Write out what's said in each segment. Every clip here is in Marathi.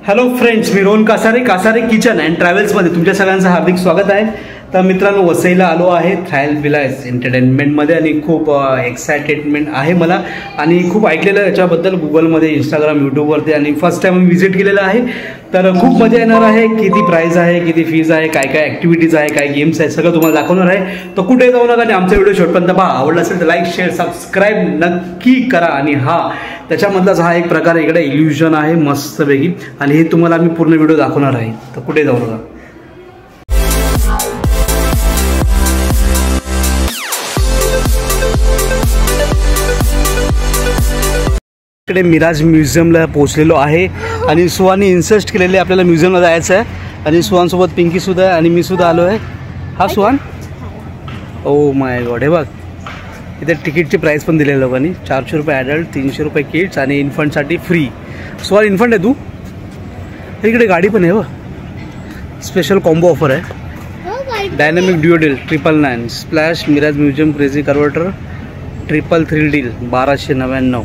हॅलो फ्रेंड्स, मी रोहन कासारे किचन अँड ट्रॅव्हल्समध्ये तुमच्या सगळ्यांचं हार्दिक स्वागत आहे. तर मित्रांनो, वसईला आलो आहे ट्रायल विलास एंटरटेनमेंटमध्ये आणि खूप एक्साइटेडमेंट आहे मला आणि खूप ऐकलेलं आहे याच्याबद्दल गुगलमध्ये, इंस्टाग्राम, यूट्यूबवरती आणि फर्स्ट टाइम व्हिजिट केलेलं आहे. तर खूप मजा येणार आहे. किती प्राईस आहे, किती फीज आहे, काय काय ॲक्टिव्हिटीज आहे, काय गेम्स आहे, सगळं तुम्हाला दाखवणार आहे. तर कुठे जाऊ नका आणि आमचा व्हिडिओ शेवटपर्यंत पहा. आवडला असेल तर लाईक, शेअर, सबस्क्राईब नक्की करा. आणि त्याच्यामधलाच हा एक प्रकार इकडे इल्युजन आहे मस्तपैकी आणि हे तुम्हाला आम्ही पूर्ण व्हिडिओ दाखवणार आहे. तर कुठे जाऊ नका. इकडे मिराज म्युझियमला पोहोचलेलो आहे आणि सुहानी इन्सिस्ट केलेले आपल्याला म्युझियमला जायचं आहे आणि सुहानसोबत पिंकीसुद्धा आहे आणि मी सुद्धा आलो आहे. हा सुहान, ओ माय गॉड. हे बघ, इथे तिकीटची प्राईस पण दिलेली लोकांनी. 400 रुपये ॲडल्ट, 300 रुपये किड्स आणि इन्फंटसाठी फ्री. सुहान इन्फंट आहे तू? इकडे गाडी पण आहे बघ, स्पेशल कॉम्बो ऑफर आहे. Dynamic duo deal 999, splash mirage museum crazy converter 333 deal 1299.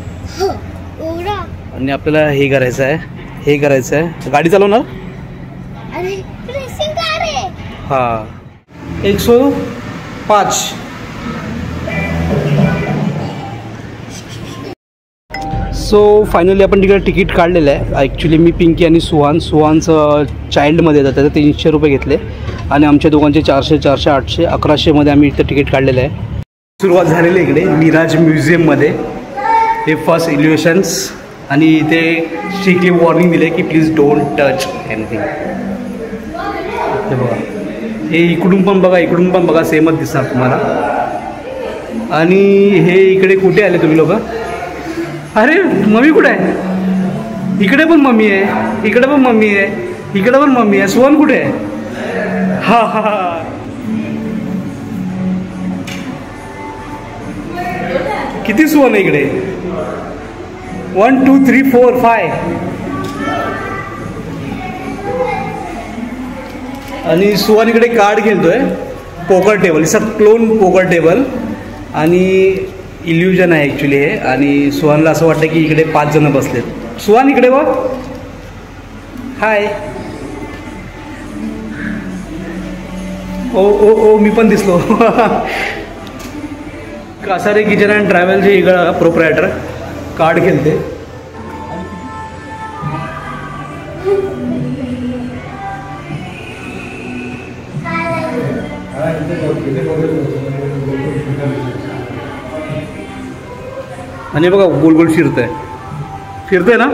आणि आपल्याला हे करायचं आहे, गाडी चालवणार. हां, 105. सो फायनली आपण तिकडे तिकीट काढलेलं आहे. ॲक्च्युली मी, पिंकी आणि सुहानचं चाइल्डमध्ये येतं, त्याचं 300 रुपये घेतले आणि आमच्या दोघांचे 400, 800, 1100मध्ये आम्ही इथं तिकीट काढलेलं आहे. सुरुवात झालेली इकडे मिराज म्युझियममध्ये. हे फर्स्ट इल्युशन्स आणि इथे स्ट्रिक्टली वॉर्निंग दिले की प्लीज डोंट टच एनिथिंग. हे बघा, हे इकडून पण बघा सेमच दिसणार तुम्हाला. आणि हे इकडे कुठे आले तुम्ही लोक? अरे मम्मी कुठे आहे? इकडे पण मम्मी आहे, इकडे पण मम्मी आहे, इकडे पण मम्मी आहे. सुहान कुठे आहे? हा हा हा, किती सुहान आहे इकडे? 1 2 3 4 5. आणि सुहान इकडे कार्ड खेळतोय, पोकर टेबल. इट्स अ क्लोन पोकर टेबल आणि इल्युजन आहे ॲक्च्युली हे. आणि सुहानला असं वाटतं की इकडे 5 जण बसलेत. सुहान इकडे बघ. हाय. ओ मी पण दिसलो. कासारे किचन अँड ट्रॅव्हलचे इकडं प्रोप्रायटर कार्ड खेळते. आणि बघा गोल गोल फिरतंय ना.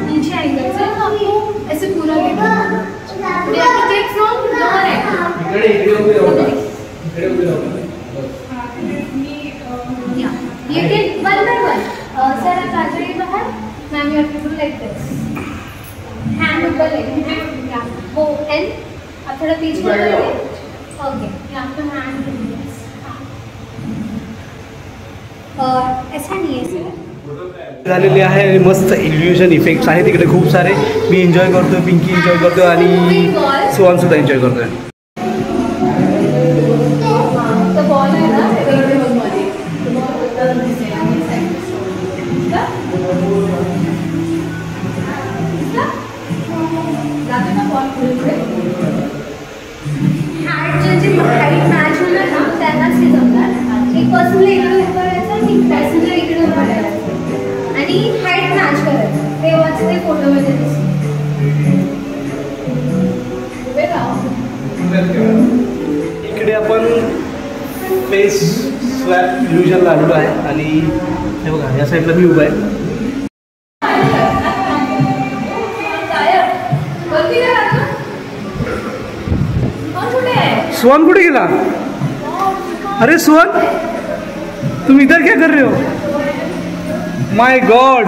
नीचे एंगल से आपको ऐसे पूरा you can one by one. Sir, आप आ जाइए बाहर. Ma'am, you have to do like this. Hand ऊपर लेके. Yeah. वो N. आप थोड़ा पीछे बढ़ाइए. Okay. यहाँ पे hand release. ऐसा नहीं है सर. झालेली आहे आणि मस्त इल्युजन इफेक्ट्स आहेत तिकडे खूप सारे. मी एन्जॉय करतोय, पिंकी एन्जॉय करतोय आणि सुहान सुद्धा एन्जॉय करतोय. पर्सनला इकडे उभं राहायचं आणि पॅसेंजर इकडे उभं राहायचं आणि हाईट मॅच करायचं, तेव्हाच ते फोटोमध्ये दिसतं. इकडे आपण फेस स्वॅप इल्युजनला आलेलो आहे आणि हे बघा, या साईडला मी उभा आहे. सुहान कुठे गेला? अरे सुहान, तुम इधर क्या कर रहे हो? माय गॉड.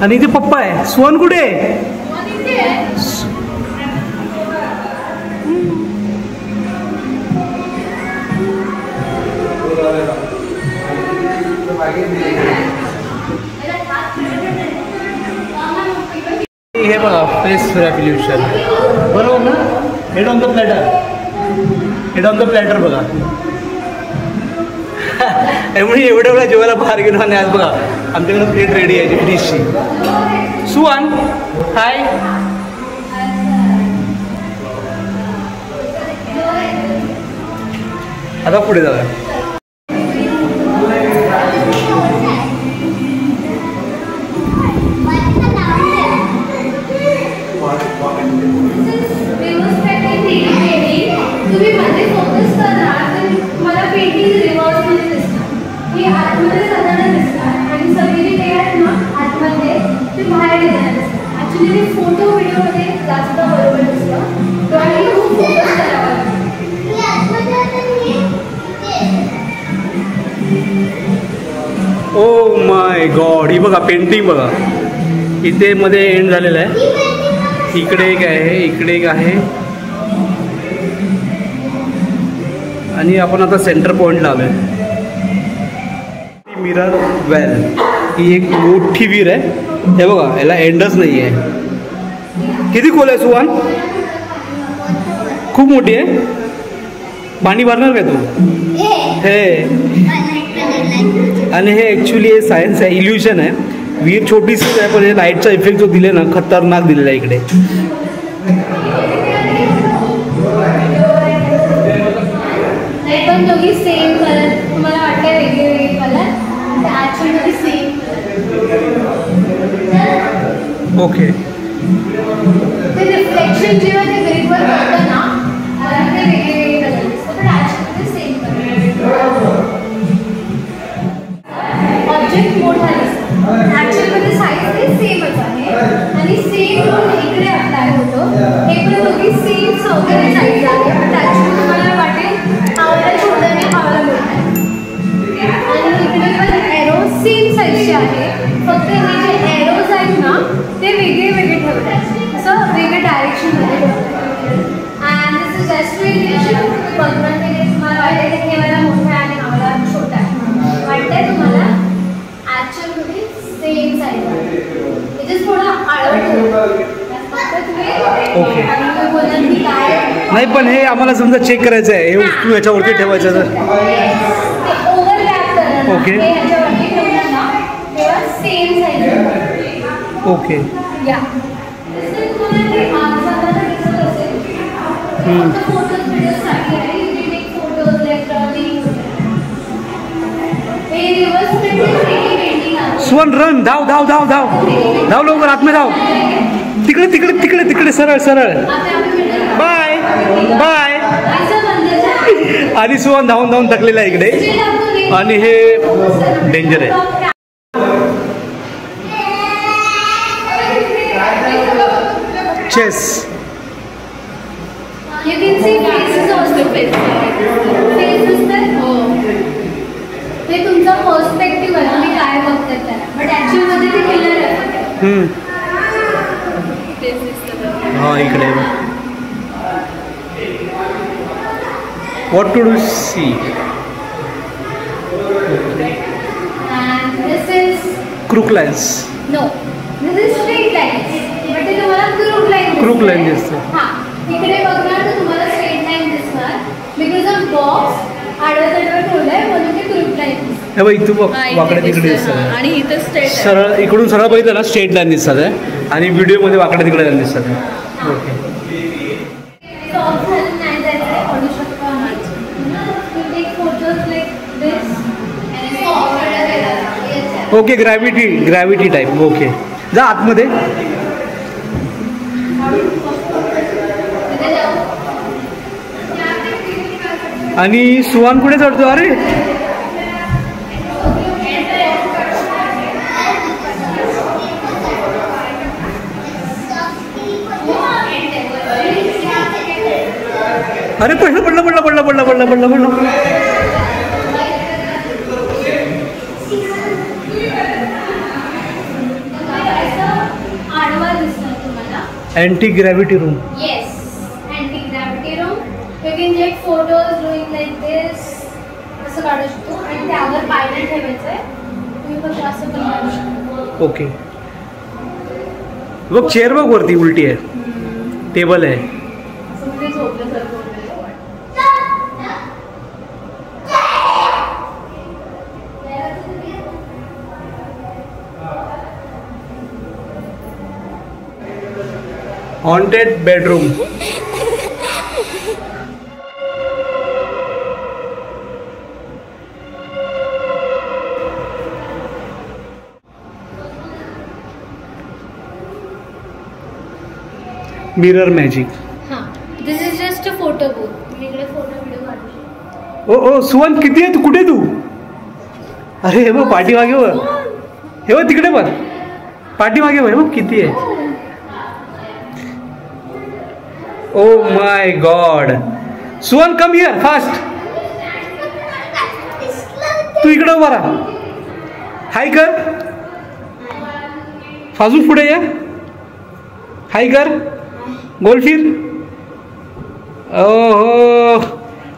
आणि इथे पप्पा आहे. सुहान कुठे आहे? बघा फेस रॅप इल्युशन बरोबर ना. Head on the platter, head on the platter बघा. त्यामुळे एवढ्या वेळा जेवायला बाहेर गेलो आणि आज बघा आमच्याकडे प्लेट रेडी आहे डिशची. सुहान हाय. आता पुढे जाऊया. तुम्ही मध्ये फोकस करा तर मला पेंटिंग रिव्हर्समध्ये दिसतात, ही आतमध्ये साधारण दिसतात आणि सगळी जी काही आहेत ना आतमध्ये ते बाहेर येतात दिसतात. ॲक्च्युली ते फोटो व्हिडिओमध्ये जास्त बरोबर दिसतं. ड्रॉइंग खूप फोकस करावा लागतो. ओ माय गॉड, ही बघा पेंटिंग बघा. इथे मध्ये एंड झालेलं आहे. इकडे एक आहे, इकडे एक आहे आणि आपण आता सेंटर पॉईंटला आलो आहे. मिरर वेल ही एक मोठी विहीर आहे. हे बघा याला एंडच नाही आहे. किती खोल आहे सुहान? खूप मोठी आहे. पाणी भरणार काय तू? हे आणि हे ॲक्च्युली हे सायन्स आहे, इल्युशन आहे. विहीर छोटीशीच आहे पण हे लाईटचा इफेक्ट जो दिले ना खतरनाक दिलेला आहे इकडे. पण दोघी सेम कलर तुम्हाला वाटते वेगळे कलर ॲक्च्युअली सेम. ओके. ते रिफ्लेक्शन जेव्हा ते ग्रीनवर पडतं ना ते वेगळे कलर दिसतं पण ॲक्च्युअली सेम कलर. ऑब्जेक्ट मोठा दिसतो, ॲक्च्युअलमध्ये साईज ते सेमच आहे आणि सेम इकडे अप्लाय होतो. हे पण दोघी सेम सौकर्य साईज आहे पण ॲक्च्युअली तुम्हाला वाटेल आवडा छोटा आणि आवडा मोठा आहे. आणि इकडे पण एरो सेम साईजचे आहे, फक्त हे जे एरोज आहेत ना ते वेगळे वेगळे ठेवले आहेत, असं वेगळे डायरेक्शनमध्ये ठेवलं. And this is just relation बघणार ते तुम्हाला वाटेल हे मला मोठा आहे आणि आवडा छोटा आहे. वाटतंय तुम्हाला ॲक्च्युअली सेम साईज आहे. इथेच थोडं आळवट ठेवलं. ओके. नाही पण हे आम्हाला समजा चेक करायचं आहे, हे वस्तू याच्यावरती ठेवायचं तर ओके ओके. सुवन रन, धाव धाव धाव धाव धाव लवकर आतमध्ये धाव. तिकडे तिकडे तिकडे तिकडे सरळ सरळ. Bye bye. आणि सुवन धावून धावून थकलेला आहे इकडे आणि हे डेंजर आहे. चेस. ते तुमचा पर्स्पेक्टिव्ह आहे, तुम्ही काय बघतात त्याला, बट ॲक्च्युअलमध्ये ते किलर आहे. हां इकडे. What to do see. And this is crook lines. No, this is straight lines. But ते तुम्हाला क्रूक लाईन. क्रूक लाईन दिसते. हां इकडे बघणार तर तुम्हाला स्ट्रेट लाईन दिसणार. बिकॉज ऑफ बॉक्स आडव्या तडव्या ठेवलंय म्हणून ते क्रूक लाईन दिसते. हे बघ इथून वाकडे तिकडे दिसतात आणि इथं स्ट्रेट सरळ. इकडून सरळ बघितलं ना स्ट्रेट लाईन दिसतात आहे आणि व्हिडिओमध्ये वाकडे तिकडे लाईन दिसतात आहे. ओके. सॉफ्ट झालं नाही जायचं काढू शकतो आम्ही. You take photos like this and so okay. Gravity type. Okay जा आतमध्ये. आणि सुहान कुठे चढतो? अरे अरे पडलं पडलं पडलं पडलं पडलं पडलं पडलं पडलं. Anti gravity room. Yes, anti-gravity room. You can take photos doing like this. असं काढू शकतो आणि त्यावर पायऱ्या ठेवायचं आहे. तुम्ही पण असं पण काढू शकतो. ओके. बघ चेअर बघ वरती उलटी आहे, टेबल आहे. Haunted bedroom. Mirror magic. हां, this is just a photo booth. मी इकडे फोटो व्हिडिओ काढू. ओ ओ सुवन किती आहे तू, कुठे तू? अरे हे बघ पाठीमागे बघ, हे बघ तिकडे बघ पाठीमागे बघ, हे बघ किती आहे. Oh my God. Suvan come here fast. तू इकडे उभा राहा. हाय कर. फाजून पुढे ये. हाय कर. गोल फिर. ओहो.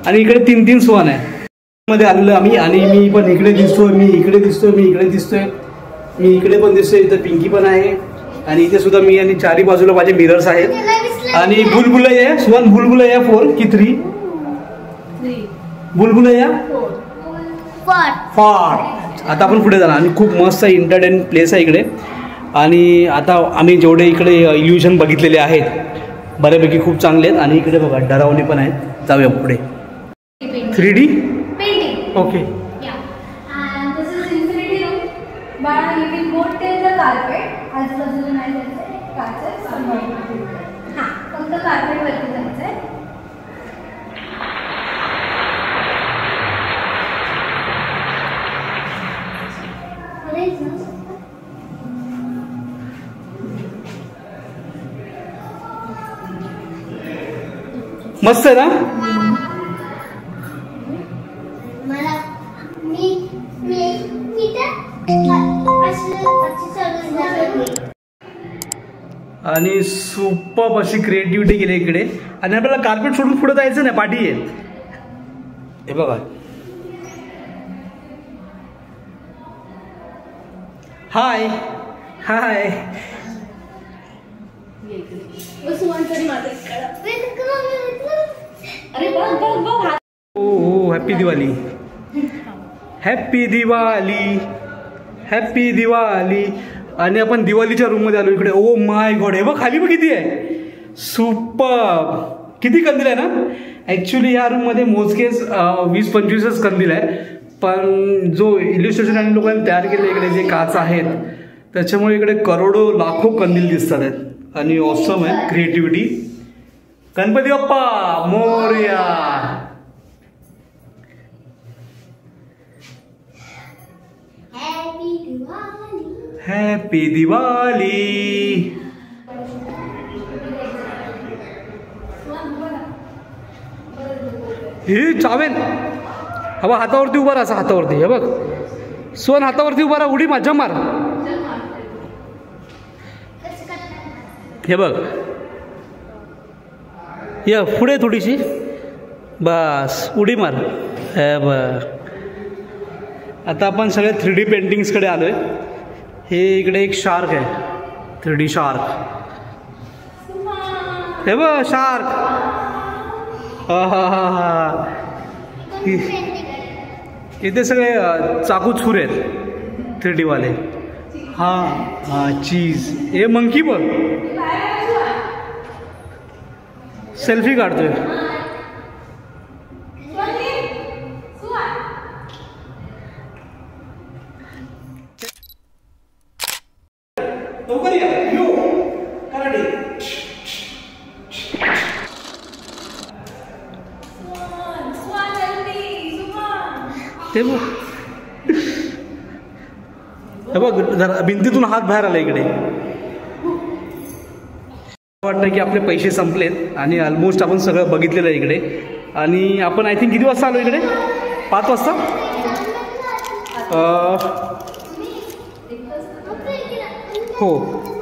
आणि इकडे 3 सुवन आहे मध्ये आलेलो आम्ही. आणि मी पण इकडे दिसतोय, मी इकडे दिसतोय, मी इकडे दिसतोय, मी इकडे पण दिसतोय. इथं पिंकी पण आहे आणि इथे सुद्धा मी. आणि चारी बाजूला माझे मिरर्स आहेत. आणि बुलबुलैया सुवन, बुलबुलैया 4 की 3? बुलबुलैया 4. आता आपण पुढे जाणार. आणि खूप मस्त एंटरटेन प्लेस आहे इकडे. आणि आता आम्ही जेवढे इकडे इल्युशन बघितलेले आहेत बऱ्यापैकी खूप चांगले आहेत. आणि इकडे बघा डरावणे पण आहेत. जाऊया पुढे. 3D painting. Okay. And this is infinity room. But you can go till the carpet. आजूबाजूला नाही जायचं, काचेच हां, फक्त कार्पेट वरती जायचं आहे. मस्त आहे ना. आणि सुपर अशी क्रिएटिव्हिटी केली इकडे. आणि आपल्याला कार्पेट सोडून पुढे जायचं नाही, पाठी आहे. हे बघा. Hi hi. Oh happy Diwali. Happy Diwali. Happy Diwali. आणि आपण दिवाळीच्या रूममध्ये आलो इकडे. Oh my God. हे बघ खाली बघ किती आहे. सुपर. किती कंदील आहे ना. ॲक्च्युली या रूममध्ये मोजकेच 20-25च कंदील आहे. पण जो इलिस्ट्रेशन आणि लोकांनी तयार केले इकडे जे काच आहेत त्याच्यामुळे इकडे करोडो लाखो कंदील दिसतात आहेत. आणि ऑसम आहे क्रिएटिव्हिटी. गणपती बाप्पा मोरया. हॅपी दिवाळी. हे चावेल. हा बघ हातावरती उभा राहा, हातावरती. हे बघ सोन हातावरती उभा राहा. उडी माझ्या मार. हे बघ या पुढे थोडीशी बस उडी मार. हे बघ. आता आपण सगळे 3D पेंटिंग्सकडे आलो आहे. हे इकडे एक शार्क आहे. 3D shark. हे बघ शार्क. हा हा हा हा. इथे सगळे चाकू छुरे आहेत 3D वाले. हां हां चीज. हे मंकी बघ सेल्फी काढतोय. ते बघ. हे बघ जरा भिंतीतून हात बाहेर आला इकडे. वाटतं की आपले पैसे संपलेत आणि ऑलमोस्ट आपण सगळं बघितलेलं आहे इकडे. आणि आपण आय थिंक किती वाजता आलो इकडे. 5 वाजता. हो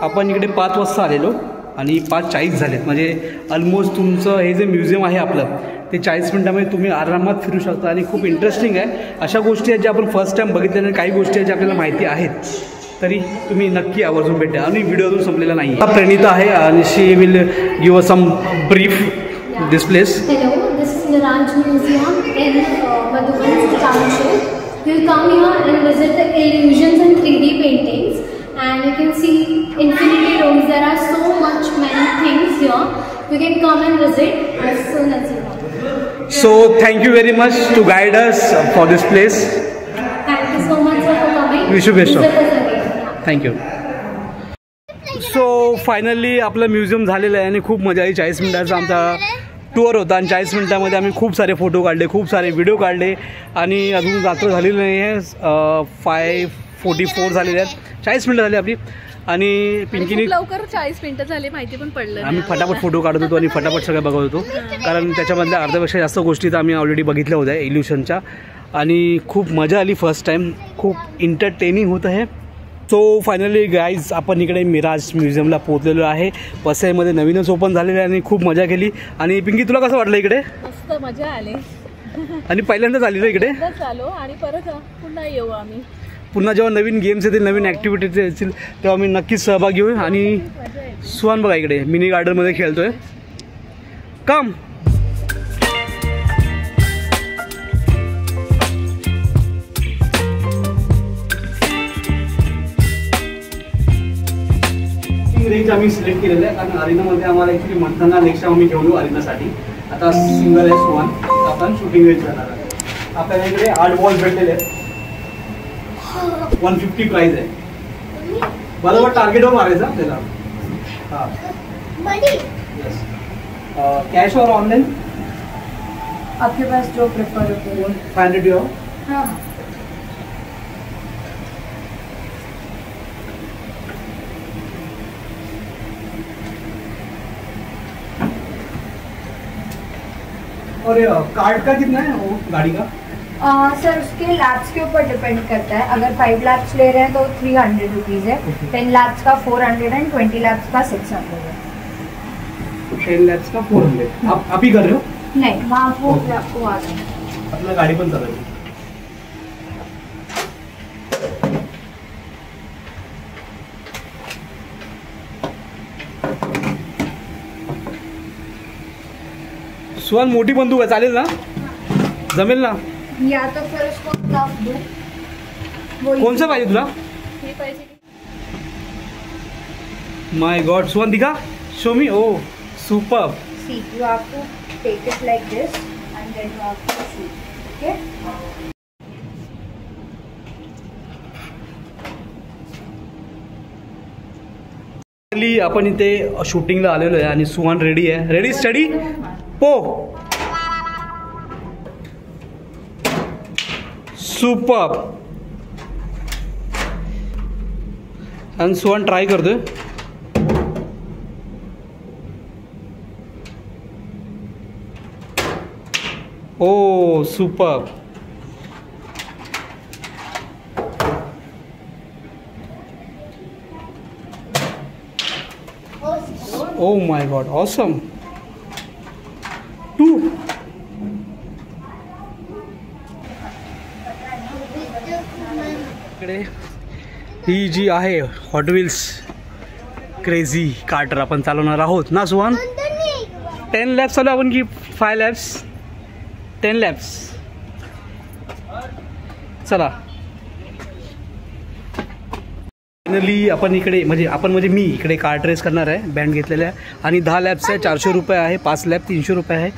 आपण इकडे 5 वाजता आलेलो आणि 5:40 झालेत. म्हणजे ऑलमोस्ट तुमचं हे जे म्युझियम आहे आपलं ते 40 मिनिटामध्ये तुम्ही आरामात फिरू शकता. आणि खूप इंटरेस्टिंग आहे. अशा गोष्टी आहेत ज्या आपण फर्स्ट टाईम बघितल्या आणि काही गोष्टी आहेत ज्या आपल्याला माहिती आहेत. तरी तुम्ही नक्की आवर्जून भेटा आणि व्हिडिओ अजून संपलेला नाही. प्रणिता आहे आणि she will give a some brief this place. Hello, this is Niranj Museum in Madhuban Township. You'll come here and visit the illusions and 3D paintings, and you can see infinity rooms. There are so much many things here. You can come and visit as soon as you want. So thank you very much to guide us for this place. Thank you so much for coming. Wish you best of luck. Visit us again. Thank you. So finally आपलं म्युझियम झालेलं आहे आणि खूप मजा आली. 40 मिनिटाचा आमचा टूर होता आणि 40 मिनिटामध्ये आम्ही खूप सारे फोटो काढले, खूप सारे व्हिडिओ काढले आणि अजून रात्र झालेली नाही आहे. 5:44 झालेले आहेत. 40 मिनिटं झाली आपली आणि पिंकीने लवकर 40 मिनिटं झाली माहिती पण पडलं. आम्ही फटाफट फोटो काढत होतो आणि फटाफट सगळं बघत होतो कारण त्याच्यामधल्या अर्ध्यापेक्षा जास्त गोष्टी तर आम्ही ऑलरेडी बघितल्या होत्या इल्युशनच्या आणि खूप मजा आली. फर्स्ट टाईम खूप एंटरटेनिंग होत आहे. सो फायनली गाईज आपण इकडे मिराज म्युझियमला पोहोचलेलो आहे. वसईमध्ये नवीनच ओपन झालेलं आहे आणि खूप मजा केली. आणि पिंकी तुला कसं वाटलं इकडे? मस्त मजा आली आणि पहिल्यांदाच आली ना इकडे? आलो आणि परत पुन्हा येऊ आम्ही. पुन्हा जेव्हा नवीन गेम्स येतील, नवीन ॲक्टिव्हिटीज येतील तेव्हा आम्ही नक्कीच सहभाग घेऊ. आणि सुहान बघा इकडे मिनी गार्डनमध्ये खेळतोय. कम रेंज आम्ही सिलेक्ट केलेलं आहे कारण अरिनामध्ये आम्हाला ॲक्च्युली म्हणताना नेक्स्ट टाइम आम्ही घेऊन येऊ अरिनासाठी. आता सिंगल आहे सुहान, आपण शूटिंग रेंज करणार आहे. आपल्याला इकडे 8 बॉल्स भेटलेले आहेत. 150 प्राइस आहे. बरोबर टार्गेटवर मारायचं आपल्याला. हां यस. कॅश और ऑनलाइन आपके पास जो प्रेफर हो. 500 euro. हाँ और कार्ड का कितना है वो गाड़ी का? सर उसके लैब्स के ऊपर डिपेंड करता है. अगर 5 लैब्स ले रहे हैं तो 300 रुपीज़ है. 10 लैब्स का 400 एंड 20 लैब्स का 600 है. 10 लैब्स का 400. आप ही कर रहे हो? नहीं, वहाँ आपको आ जाए. अपना गाड़ी पण चालवायची. सुहान मोठी बंदूक आहे, चालेल ना? जमेल ना? या तो फिर उसको ग्लव दो. कौन सा पाहिजे तुला? हे पाहिजे. माय गॉड सुहान दिखा, show me. Oh super. See, you have to take it like this and then you have to shoot. Okay? आपण इथे शूटिंगला आलेलो आहे आणि सुहान रेडी आहे. रेडी स्टडी पो. सुपर. आणि सुहान ट्राय करतोय. ओ super. Oh my god, awesome. 2. इकडे ही जी आहे हॉट व्हील्स क्रेझी कार्टर आपण चालवणार आहोत ना सुहान? 10 लॅब्स चालू आपण की 5 लॅब्स? 10 लॅब्स. चला फायनली आपण इकडे म्हणजे मी इकडे कार्ट रेस करणार आहे. बँड घेतलेला आहे आणि 10 लॅब्स आहे. 400 रुपये आहे. 5 लॅब 300 रुपये आहे.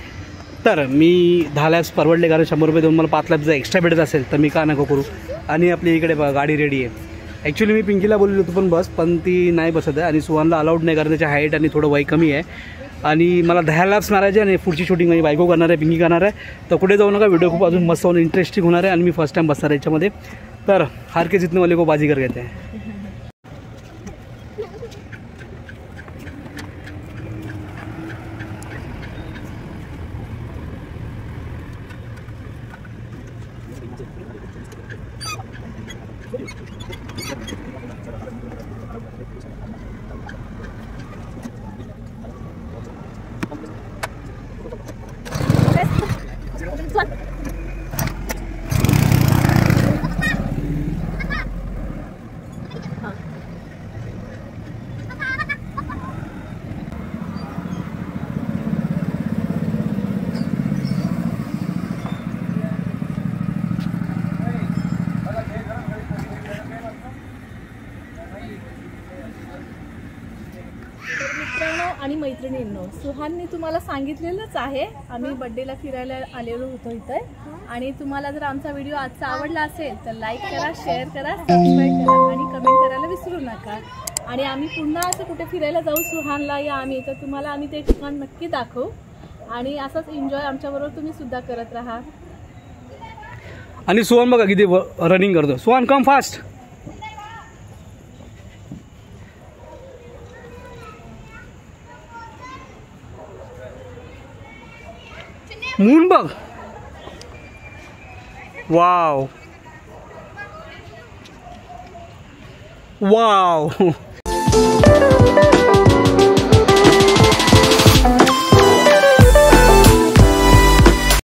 तर मी 10 लॅब्स परवडले कारण 100 रुपये देऊन मला 5 लॅब्स जर एक्स्ट्रा भेटत असेल तर मी का नको करू. आणि आपली इकडे बघा गाडी रेडी आहे. ॲक्च्युली मी पिंकीला बोललो होतो पण ती नाही बसत आहे आणि सुहानला अलाउड नाही कारण त्याची हाईट आणि थोडं वय कमी आहे आणि मला 10 लॅब्स मारायचे आणि पुढची शूटिंग माझी बायको करणार आहे, पिंकी करणार आहे. तर कुठे जाऊ नका, व्हिडिओ खूप अजून मस्त होऊन इंटरेस्टिंग होणार आहे आणि मी फर्स्ट टाईम बसणार आहे याच्यामध्ये. तर हार के जितने वाले को बाजीगर कहते हैं. मैत्रिणींनो, सुहानने तुम्हाला सांगितलेलंच आहे, आम्ही बड्डेला फिरायला आलेलो होतो इथं. आणि तुम्हाला जर आमचा व्हिडिओ आजचा आवडला असेल तर लाईक करा, शेअर करा, सबस्क्राईब करा आणि कमेंट करायला विसरू नका. आणि आम्ही पुन्हा असं कुठे फिरायला जाऊ सुहानला या आम्ही, तर तुम्हाला आम्ही ते ठिकाण नक्की दाखवू. आणि असंच एन्जॉय आमच्याबरोबर तुम्ही सुद्धा करत राहा. आणि सुहान बघा किती रनिंग करतो. सुहान कम फास्ट. मून बघ. Wow wow.